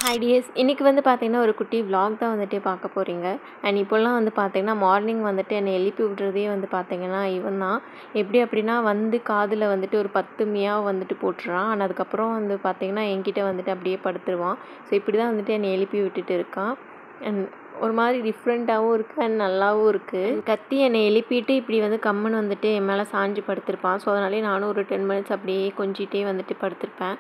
Hi tears, இன்றைக்கி வந்து பார்த்திங்கன்னா ஒரு குட்டி vlog தான் வந்துட்டு பார்க்க போகிறீங்க. அண்ட் இப்போல்லாம் வந்து பார்த்திங்கன்னா மார்னிங் வந்துட்டு என்னை எழுப்பி விட்றதே வந்து பார்த்திங்கன்னா இவன் தான். எப்படி அப்படின்னா வந்து காதில் வந்துட்டு ஒரு 10 மியாவ் வந்துட்டு போட்டுறான். அண்ட் அதுக்கப்புறம் வந்து பார்த்திங்கன்னா என்கிட்ட வந்துட்டு அப்படியே படுத்துருவான். ஸோ இப்படி தான் வந்துட்டு என்னை எழுப்பி விட்டுட்டு இருக்கான். அண்ட் ஒரு மாதிரி டிஃப்ரெண்ட்டாகவும் இருக்குது அண்ட் நல்லாவும் இருக்குது. கத்தி என்னை எழுப்பிட்டு இப்படி வந்து கம்முன்னு வந்துட்டு என் மேலே சாஞ்சு படுத்திருப்பான். ஸோ அதனாலே நானும் ஒரு 10 மினிட்ஸ் அப்படியே கொஞ்சிட்டே வந்துட்டு படுத்திருப்பேன்.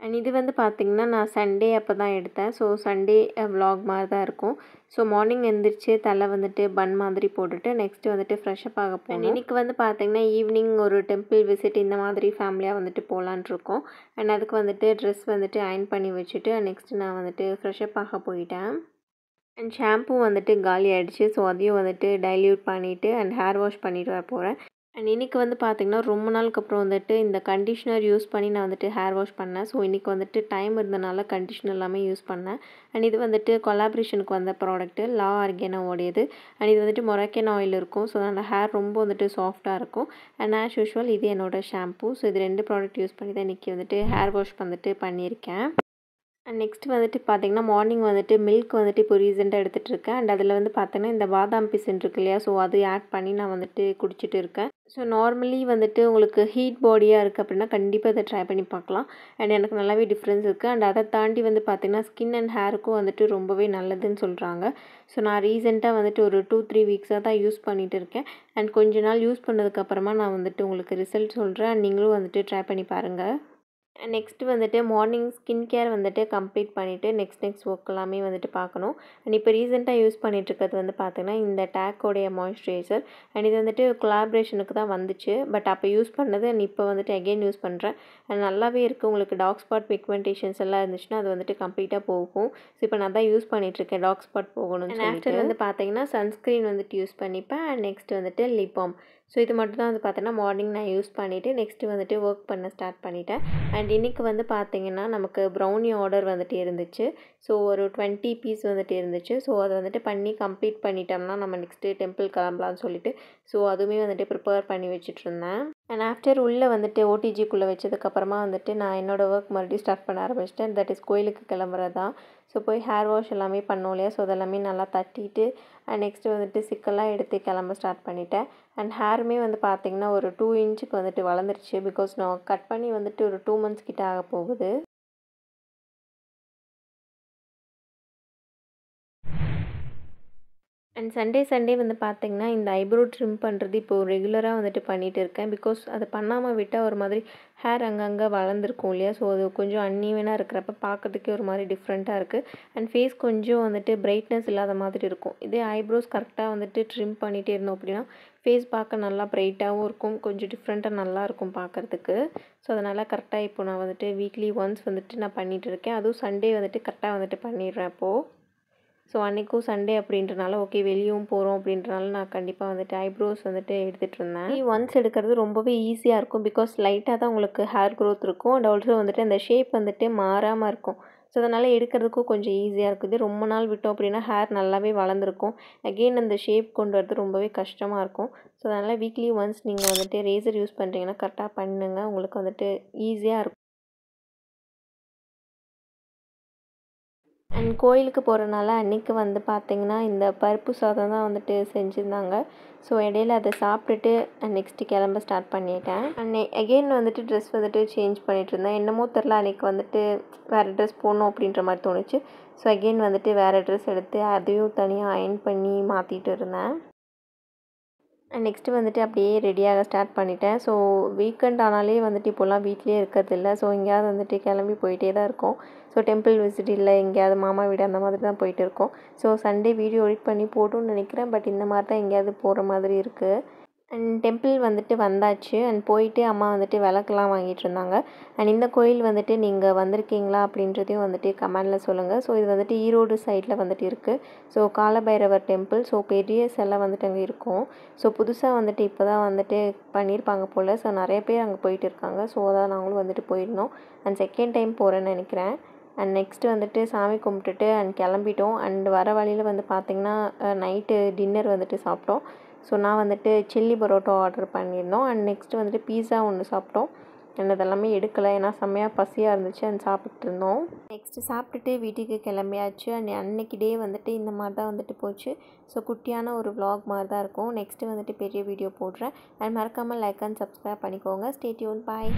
அண்ட் இது வந்து பார்த்திங்கன்னா நான் சண்டே அப்போ தான் எடுத்தேன். ஸோ சண்டே vlog மாதிரி தான் இருக்கும். ஸோ மார்னிங் எழுந்திரிச்சு தலை வந்துட்டு பன் மாதிரி போட்டுட்டு நெக்ஸ்ட்டு வந்துட்டு ஃப்ரெஷ்அப் ஆக போகணும். இன்றைக்கி வந்து பார்த்திங்கன்னா ஈவினிங் ஒரு டெம்பிள் விசிட் இந்த மாதிரி ஃபேமிலியாக வந்துட்டு போகலான்ட்டு இருக்கோம். அண்ட் அதுக்கு வந்துட்டு ட்ரெஸ் வந்துட்டு அயர்ன் பண்ணி வச்சுட்டு நெக்ஸ்ட்டு நான் வந்துட்டு ஃப்ரெஷ்அப் ஆக போயிட்டேன். அண்ட் ஷாம்பூ வந்துட்டு காலி ஆகிடுச்சு. ஸோ அதையும் வந்துட்டு டைல்யூட் பண்ணிவிட்டு அண்ட் ஹேர் வாஷ் பண்ணிவிட்டு வர போகிறேன். அண்ட் இன்றைக்கி வந்து பார்த்திங்கன்னா ரொம்ப நாளுக்கு அப்புறம் வந்துட்டு இந்த கண்டிஷ்னர் யூஸ் பண்ணி நான் வந்துட்டு ஹேர் வாஷ் பண்ணேன். ஸோ இன்றைக்கி வந்துட்டு டைம் இருந்தனால கண்டிஷ்னர் எல்லாமே யூஸ் பண்ணேன். அண்ட் இது வந்துட்டு கொலாபரேஷனுக்கு வந்த ப்ராடக்ட்டு லா ஆர்கானோவோடையது. அண்ட் இது வந்துட்டு மொராக்கன் ஆயில் இருக்கும். ஸோ அதனால் ஹேர் ரொம்ப வந்துட்டு சாஃப்டாக இருக்கும். அண்ட் ஆஸ் யூஷுவல் இது என்னோடய ஷாம்பூ. ஸோ இது 2 ப்ராடக்ட் யூஸ் பண்ணி தான் இன்றைக்கி வந்துட்டு ஹேர் வாஷ் வந்துட்டு பண்ணியிருக்கேன். அண்ட் நெக்ஸ்ட் வந்துட்டு பார்த்திங்கன்னா மார்னிங் வந்துட்டு மில்க் வந்துட்டு இப்போ ரீசெண்டாக எடுத்துகிட்ருக்கேன். அண்ட் அதில் வந்து பார்த்தீங்கன்னா இந்த பாதாம் பிசின் இருக்கு இல்லையா, ஸோ அது ஆட் பண்ணி நான் வந்துட்டு குடிச்சிட்டு இருக்கேன். ஸோ நார்மலி வந்துட்டு உங்களுக்கு ஹீட் பாடியாக இருக்குது அப்படின்னா கண்டிப்பாக இதை ட்ரை பண்ணி பார்க்கலாம். அண்ட் எனக்கு நல்லாவே டிஃப்ரென்ஸ் இருக்குது. அண்ட் அதை தாண்டி வந்து பார்த்திங்கன்னா ஸ்கின் அண்ட் ஹேருக்கும் வந்துட்டு ரொம்பவே நல்லதுன்னு சொல்கிறாங்க. ஸோ நான் ரீசெண்டாக வந்துட்டு ஒரு 2-3 வீக்ஸாக தான் யூஸ் பண்ணிகிட்டு இருக்கேன். அண்ட் கொஞ்ச நாள் யூஸ் பண்ணதுக்கப்புறமா நான் வந்துட்டு உங்களுக்கு ரிசல்ட் சொல்கிறேன். அண்ட் நீங்களும் வந்துட்டு ட்ரை பண்ணி பாருங்கள். நெக்ஸ்ட்டு வந்துட்டு மார்னிங் ஸ்கின் கேர் வந்துட்டு கம்ப்ளீட் பண்ணிவிட்டு நெக்ஸ்ட் ஒர்க் எல்லாமே வந்துட்டு பார்க்கணும். அண்ட் இப்போ ரீசெண்டாக யூஸ் பண்ணிகிட்ருக்கிறது வந்து பார்த்திங்கன்னா இந்த டேக்கோடைய மாய்ஸ்சரைசர். அண்ட் இது வந்துட்டு கொலாபரேஷனுக்கு தான் வந்துச்சு. பட் அப்போ யூஸ் பண்ணது அண்ட் இப்போ வந்துட்டு அகெயின் யூஸ் பண்ணுறேன். அண்ட் நல்லாவே இருக்குது. உங்களுக்கு டார்க் ஸ்பாட் பிக்மெண்டேஷன்ஸ் எல்லாம் இருந்துச்சுன்னா அது வந்துட்டு கம்ப்ளீட்டாக போகும். ஸோ இப்போ நான் தான் யூஸ் பண்ணிகிட்ருக்கேன் டார்க் ஸ்பாட் போகணும்னு சொல்லிட்டு. ஆஃப்டர் வந்து பார்த்திங்கன்னா சன்ஸ்க்ரீன் வந்துட்டு யூஸ் பண்ணிப்பேன். அண்ட் நெக்ஸ்ட் வந்துட்டு லிப் பாம். ஸோ இது மட்டும் தான் வந்து பார்த்தோன்னா மார்னிங் நான் யூஸ் பண்ணிவிட்டு நெக்ஸ்ட்டு வந்துட்டு ஒர்க் பண்ண ஸ்டார்ட் பண்ணிட்டேன். அண்ட் இன்றைக்கி வந்து பார்த்திங்கன்னா நமக்கு ப்ரௌனி ஆர்டர் வந்துட்டு இருந்துச்சு. ஸோ ஒரு 20 பீஸ் வந்துட்டு இருந்துச்சு. ஸோ அதை வந்துட்டு பண்ணி கம்ப்ளீட் பண்ணிட்டோம்னா நம்ம நெக்ஸ்ட்டு டெம்பிள் கிளம்பலான்னு சொல்லிட்டு ஸோ அதுவுமே வந்துட்டு ப்ரிப்பேர் பண்ணி வச்சுட்ருந்தேன். அண்ட் ஆஃப்டர் உள்ளே வந்துட்டு ஓடிஜிக்குள்ளே வச்சதுக்கப்புறமா வந்துட்டு நான் என்னோடய ஒர்க் மறுபடியும் ஸ்டார்ட் பண்ண ஆரம்பிச்சிட்டேன். தட் இஸ் கோயிலுக்கு கிளம்புறது தான். ஸோ போய் ஹேர் வாஷ் எல்லாமே பண்ணோம் இல்லையா, ஸோ அதெல்லாமே நல்லா தட்டிட்டு அண்ட் நெக்ஸ்ட்டு வந்துட்டு சிக்கெல்லாம் எடுத்து கிளம்ப ஸ்டார்ட் பண்ணிட்டேன். அண்ட் ஹேருமே வந்து பார்த்திங்கன்னா ஒரு 2 இன்ச்சுக்கு வந்துட்டு வளர்ந்துருச்சு. பிகாஸ் நான் கட் பண்ணி வந்துட்டு ஒரு 2 மந்த்ஸ் கிட்ட ஆக போகுது. அண்ட் சண்டே வந்து பார்த்திங்கன்னா இந்த ஐப்ரோ ட்ரிம் பண்ணுறது இப்போது ரெகுலராக வந்துட்டு பண்ணிகிட்டு இருக்கேன். பிகாஸ் அது பண்ணாமல் விட்டால் ஒரு மாதிரி ஹேர் அங்கங்கே வளர்ந்துருக்கும் இல்லையா, ஸோ அது கொஞ்சம் அன்ஈவனாக இருக்கிறப்ப பார்க்கறதுக்கே ஒரு மாதிரி டிஃப்ரெண்ட்டாக இருக்குது. அண்ட் ஃபேஸ் கொஞ்சம் வந்துட்டு பிரைட்னஸ் இல்லாத மாதிரி இருக்கும். இதே ஐப்ரோஸ் கரெக்டாக வந்துட்டு ட்ரிம் பண்ணிகிட்டே இருந்தோம் அப்படின்னா ஃபேஸ் பார்க்க நல்லா பிரைட்டாகவும் இருக்கும், கொஞ்சம் டிஃப்ரெண்ட்டாக நல்லாயிருக்கும் பார்க்குறதுக்கு. ஸோ அதனால் கரெக்டாக இப்போ நான் வந்துட்டு வீக்லி ஒன்ஸ் வந்துட்டு நான் பண்ணிகிட்டு இருக்கேன். அதுவும் சண்டே வந்துட்டு கரெக்டாக வந்துட்டு பண்ணிடுறேன் இப்போது. ஸோ அன்றைக்கும் சண்டே அப்படின்றனால ஓகே வெளியும் போகிறோம் அப்படின்றனால நான் கண்டிப்பாக வந்துட்டு ஐப்ரோஸ் வந்துட்டு எடுத்துகிட்டு இருந்தேன். ஒன்ஸ் எடுக்கிறது ரொம்பவே ஈஸியாக இருக்கும். பிகாஸ் லைட்டாக தான் உங்களுக்கு ஹேர் க்ரோத் இருக்கும். அண்ட் ஆல்சோ வந்துட்டு அந்த ஷேப் வந்துட்டு மாறாமல் இருக்கும். ஸோ அதனால் எடுக்கிறதுக்கும் கொஞ்சம் ஈஸியாக இருக்குது. ரொம்ப நாள் விட்டோம் அப்படின்னா ஹேர் நல்லாவே வளர்ந்துருக்கும். அகெயின் அந்த ஷேப் கொண்டு வரது ரொம்பவே கஷ்டமாக இருக்கும். ஸோ அதனால் வீக்லி ஒன்ஸ் நீங்கள் வந்துட்டு ரேசர் யூஸ் பண்ணுறீங்கன்னா கரெக்டாக பண்ணுங்கள். உங்களுக்கு வந்துட்டு ஈஸியாக இருக்கும். அண்ட் கோயிலுக்கு போகிறனால அன்றைக்கி வந்து பார்த்திங்கன்னா இந்த பருப்பு சாதம் தான் வந்துட்டு செஞ்சுருந்தாங்க. ஸோ இடையில அதை சாப்பிட்டுட்டு நெக்ஸ்ட்டு கிளம்ப ஸ்டார்ட் பண்ணிட்டேன். அண்ட் அகெயின் வந்துட்டு ட்ரெஸ் வந்துட்டு சேஞ்ச் பண்ணிகிட்ருந்தேன். என்னமோ தெரில அன்றைக்கி வந்துட்டு வேறு ட்ரெஸ் போடணும் அப்படின்ற மாதிரி தோணுச்சு. ஸோ அகெயின் வந்துட்டு வேறு ட்ரெஸ் எடுத்து அதையும் தனியாக அயர்ன் பண்ணி மாற்றிட்டு இருந்தேன். அண்ட் நெக்ஸ்ட்டு வந்துட்டு அப்படியே ரெடியாக ஸ்டார்ட் பண்ணிட்டேன். ஸோ வீக்கெண்ட் ஆனாலே வந்துட்டு இப்போல்லாம் வீட்லேயே இருக்கிறதில்ல. ஸோ எங்கேயாவது வந்துட்டு கிளம்பி போயிட்டே தான் இருக்கோம். ஸோ டெம்பிள் விசிட் இல்லை எங்கேயாவது மாமா வீடு அந்த மாதிரி தான் போயிட்டு இருக்கோம். ஸோ சண்டே வீடியோ எடிட் பண்ணி போட்டுன்னு நினைக்கிறேன். பட் இந்த மாதிரி தான் எங்கேயாவது போகிற மாதிரி இருக்குது. அண்ட் டெம்பிள் வந்துட்டு வந்தாச்சு. அண்ட் போயிட்டு அம்மா வந்துட்டு விளக்கெல்லாம் வாங்கிட்டு இருந்தாங்க. அண்ட் இந்த கோயில் வந்துட்டு நீங்கள் வந்திருக்கீங்களா அப்படின்றதையும் வந்துட்டு கமெண்டில் சொல்லுங்கள். ஸோ இது வந்துட்டு ஈரோடு சைடில் வந்துட்டு இருக்குது. ஸோ காலபைரவர் டெம்பிள். ஸோ பெரிய சிலை வந்துட்டு அங்கே இருக்கும். ஸோ புதுசாக வந்துட்டு இப்போ தான் வந்துட்டு பண்ணியிருப்பாங்க போல். ஸோ நிறைய பேர் அங்கே போயிட்டு இருக்காங்க. ஸோ அதான் நாங்களும் வந்துட்டு போயிருந்தோம். அண்ட் செகண்ட் டைம் போகிறேன்னு நினைக்கிறேன். அண்ட் நெக்ஸ்ட்டு வந்துட்டு சாமி கும்பிட்டுட்டு அண்ட் கிளம்பிட்டோம். அண்ட் வர வழியில் வந்து பார்த்திங்கன்னா நைட்டு டின்னர் வந்துட்டு சாப்பிட்டோம். ஸோ நான் வந்துட்டு சில்லி பரோட்டா ஆர்டர் பண்ணியிருந்தோம். அண்ட் நெக்ஸ்ட்டு வந்துட்டு பீஸா ஒன்று சாப்பிட்டோம். அதெல்லாமே எடுக்கலை, ஏன்னா செம்மையாக பசியாக இருந்துச்சு அண்ட் சாப்பிட்டு இருந்தோம். நெக்ஸ்ட்டு சாப்பிட்டுட்டு வீட்டுக்கு கிளம்பியாச்சு. அண்ட் அன்னைக்கு டே வந்துட்டு இந்த மாதிரி தான் வந்துட்டு போச்சு. ஸோ குட்டியான ஒரு vlog மாதிரி தான் இருக்கும். நெக்ஸ்ட்டு வந்துட்டு பெரிய வீடியோ போடுறேன். அண்ட் மறக்காமல் லைக் அண்ட் சப்ஸ்கிரைப் பண்ணிக்கோங்க. Stay tune. பாய்.